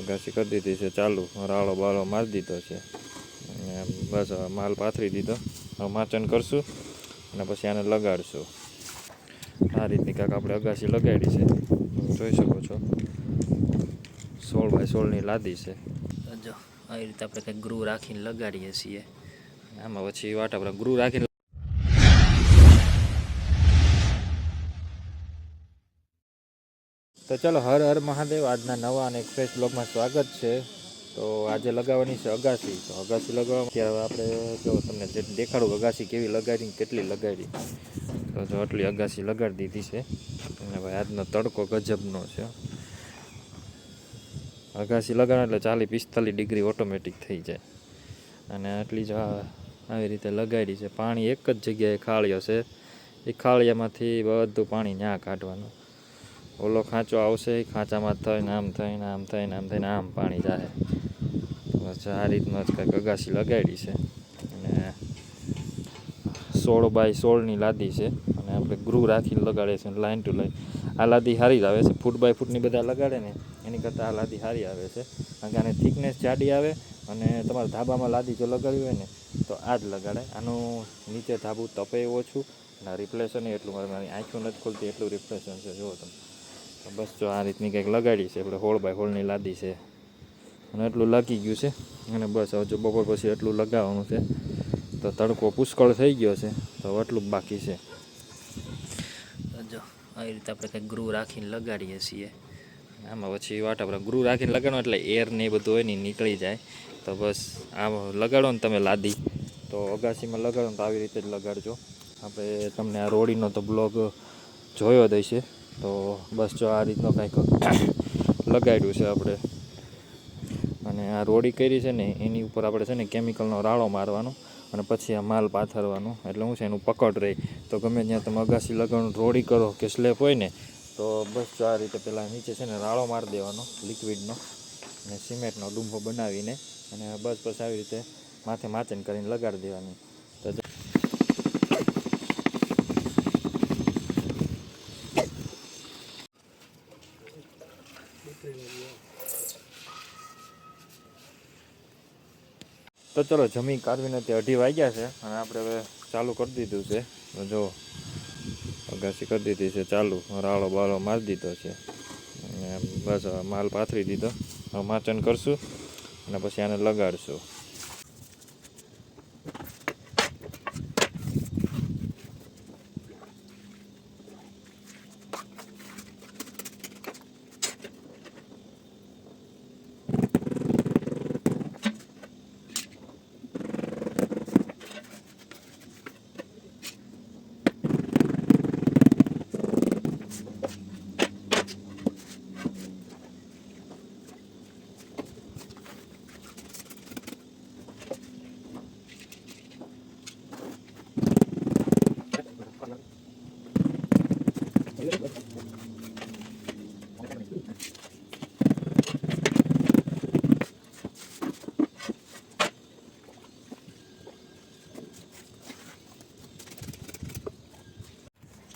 અગાસી કરી દીધી છે ચાલુ, રાળો બાળો મારી દીધો છે અને બસ હવે માલ પાથરી દીધો. હવે માચન કરશું અને પછી આને લગાડશું. આ રીતની કાંક આપણે અગાસી લગાડી છે, જોઈ શકો છો. 16x16ની લાદી છે. જો આવી રીતે આપણે કંઈક ગ્રુવ રાખીને લગાડીએ છીએ. આમાં પછી વાટ આપણે ગ્રુવ રાખીને. તો ચલો, હર હર મહાદેવ. આજના નવા અને એક ફ્રેશ બ્લોગમાં સ્વાગત છે. તો આજે લગાવવાની છે અગાસી. તો અગાસી લગાવવા ત્યારે આપણે જો તમને જે દેખાડું અગાસી કેવી લગાડી, કેટલી લગાડી. તો જો આટલી અગાસી લગાડી દીધી છે અને ભાઈ આજનો તડકો ગજબનો છે. અગાસી લગાડો એટલે 40-45 ડિગ્રી ઓટોમેટિક થઈ જાય. અને આટલી જ આવી રીતે લગાડી છે. પાણી એક જ જગ્યાએ ખાળિયો છે, એ ખાળિયામાંથી બધું પાણી ન્યા કાઢવાનું. ઓલો ખાંચો આવશે, એ ખાંચામાં થઈને આમ થઈને આમ થઈને આમ થઈને આમ પાણી જાય. બસ આ રીતનો જ કંઈક અગાસી લગાડી છે અને 16x16ની લાદી છે અને આપણે ગ્રુવ રાખીને લગાડે છે લાઇન ટુ લાઇન. આ લાદી સારી જ આવે છે. ફૂટ બાય ફૂટની બધા લગાડે ને એની કરતાં આ લાદી સારી આવે છે, કારણ કે આને થિકનેસ જાડી આવે. અને તમારા ધાબામાં લાદી જો લગાડવી હોય ને તો આ જ લગાડાય. આનું નીચે ધાબું તપે ઓછું અને રિપ્લેશન એટલું, મારી આંખું નથી ખુલતી એટલું રિપ્લેશન છે. જુઓ તમે. બસ જો આ રીતની કંઈક લગાડી છે આપણે. 16x16ની લાદી છે અને એટલું લાગી ગયું છે. અને બસ હવે જો બપોર પછી એટલું લગાવવાનું છે. તો તડકો પુષ્કળ થઈ ગયો છે, તો એટલું જ બાકી છે. જો આવી રીતે આપણે કંઈક ગ્રુવ રાખીને લગાડીએ છીએ. આમાં પછી વાટ આપણે ગ્રુવ રાખીને લગાડો એટલે એર ને એ બધું હોય ને નીકળી જાય. તો બસ આ લગાડો ને તમે લાદી, તો અગાસીમાં લગાડો ને તો આવી રીતે જ લગાડજો. આપણે તમને આ રોડીનો તો બ્લોગ જોયો જ હશે. તો બસ જો આ રીતનો કંઈક લગાડ્યું છે આપણે. અને આ રોડી કરી છે ને એની ઉપર આપણે છે ને કેમિકલનો રાળો મારવાનો અને પછી આ માલ પાથરવાનો. એટલે શું છે, એનું પકડ રહે. તો ગમે ત્યાં તમે અગાસી લગાડવાનું રોડી કરો કે સ્લેપ હોય ને, તો બસ જો આ રીતે પહેલાં નીચે છે ને રાળો મારી દેવાનો લિક્વિડનો અને સિમેન્ટનો ડુંબો બનાવીને, અને બસ પછી આવી રીતે માથે માચન કરીને લગાડી દેવાની. તો ચલો, જમી કાઢવીને તે 2:30 વાગ્યા છે અને આપણે હવે ચાલુ કરી દીધું છે. જો અગાસી કરી દીધી છે ચાલુ, રાળો બાળો મારી દીધો છે અને બસ હવે માલ પાથરી દીધો. હવે માચન કરશું અને પછી આને લગાડશું.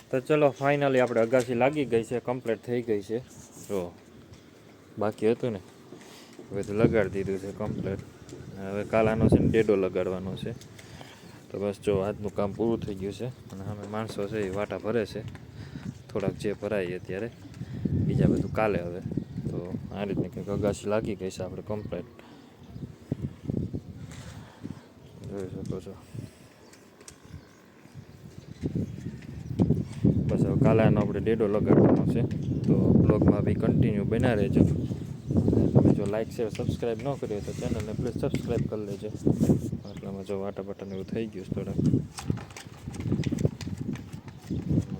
તો ચલો, ફાઇનલી આપણે અગાસી લાગી ગઈ છે, કમ્પ્લીટ થઈ ગઈ છે. જો બાકી હતું ને બધું લગાડી દીધું છે કમ્પ્લીટ. હવે કાલાનો છે ને ડેડો લગાડવાનો છે. તો બસ જો આજનું કામ પૂરું થઈ ગયું છે અને અમે માણસો છે એ વાટા ભરે છે. થોડાક જે ભરાય અત્યારે, બીજા બધું કાલે. હવે તો આ રીતની કંઈક અગાસી લાગી ગઈ છે આપણે કમ્પ્લીટ, જોઈ શકો છો. બસ હવે કાલાનો આપણે ડેડો લગાડવાનો છે. તો બ્લોગમાં બી કન્ટિન્યુ બના રહેજો. તમે જો લાઇક શેર સબસ્ક્રાઈબ ન કર્યો તો ચેનલને પ્લીઝ સબસ્ક્રાઈબ કરી લેજો. એટલામાં જો વાટા બાટાને એવું થઈ ગયું થોડાક.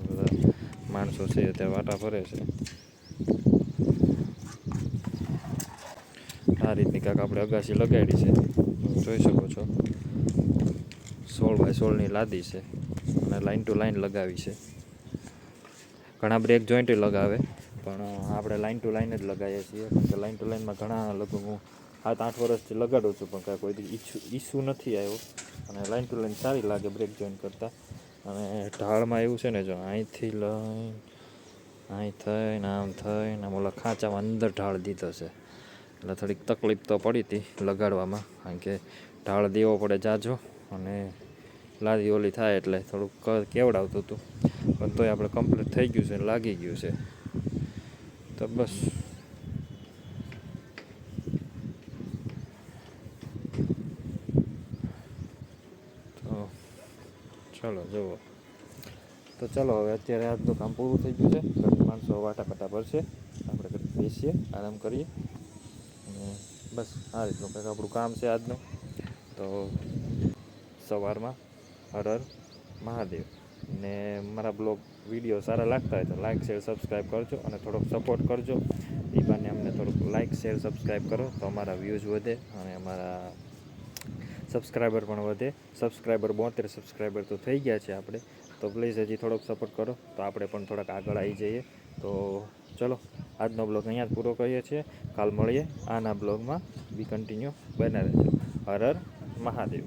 બધા માણસો છે ત્યાં વાટા ભરે છે. આ રીતની કાંક આપણે અગાસી લગાડી છે, જોઈ શકો છો. 16x16ની લાદી છે અને લાઇન ટુ લાઇન લગાવી છે. ઘણા બ્રેક જોઈન્ટ લગાવે, પણ આપણે લાઇન ટુ લાઇન જ લગાવીએ છીએ. કારણ કે લાઇન ટુ લાઇનમાં ઘણા લગભગ હું 7-8 વર્ષથી લગાડું છું, પણ કાંઈ કોઈ ઇસ્યુ નથી આવ્યો. અને લાઇન ટુ લાઇન સારી લાગે બ્રેક જોઈન્ટ કરતાં. અને ઢાળમાં એવું છે ને, જો અહીંથી લઈને અહીં થઈને આમ થઈને આમ ઓલા ખાંચામાં અંદર ઢાળ દીધો છે. એટલે થોડીક તકલીફ તો પડી હતી લગાડવામાં, કારણ કે ઢાળ દેવો પડે જાજો અને લાદી ઓલી થાય એટલે થોડુંક કેવડાવતું હતું, પણ તોય આપણે કમ્પ્લીટ થઈ ગયું છે, લાગી ગયું છે. તો બસ તો ચલો જુઓ. તો ચલો હવે અત્યારે આજનું કામ પૂરું થઈ ગયું છે. ઘણા માણસો વાટાપાટા ભરશે, આપણે કંઈક બેસીએ, આરામ કરીએ, અને બસ આ રીતનું કંઈક આપણું કામ છે આજનું. તો સવારમાં હર હર મહાદેવ. ને મારા બ્લોગ વિડીયો સારા લાગતા હોય તો લાઇક શેર સબસ્ક્રાઈબ કરજો અને થોડોક સપોર્ટ કરજો. એ બાને અમને થોડુંક લાઇક શેર સબસ્ક્રાઈબ કરો તો અમારા વ્યૂઝ વધે અને અમારા સબસ્ક્રાઈબર પણ વધે. સબસ્ક્રાઈબર 72 સબસ્ક્રાઈબર તો થઈ ગયા છે આપણે, તો પ્લીઝ હજી થોડોક સપોર્ટ કરો તો આપણે પણ થોડાક આગળ આવી જઈએ. તો ચલો આજનો બ્લોગ અહીંયા જ પૂરો કરીએ છીએ. કાલ મળીએ આના બ્લોગમાં. બી કન્ટિન્યુ બને રહેજો. હર હર મહાદેવ.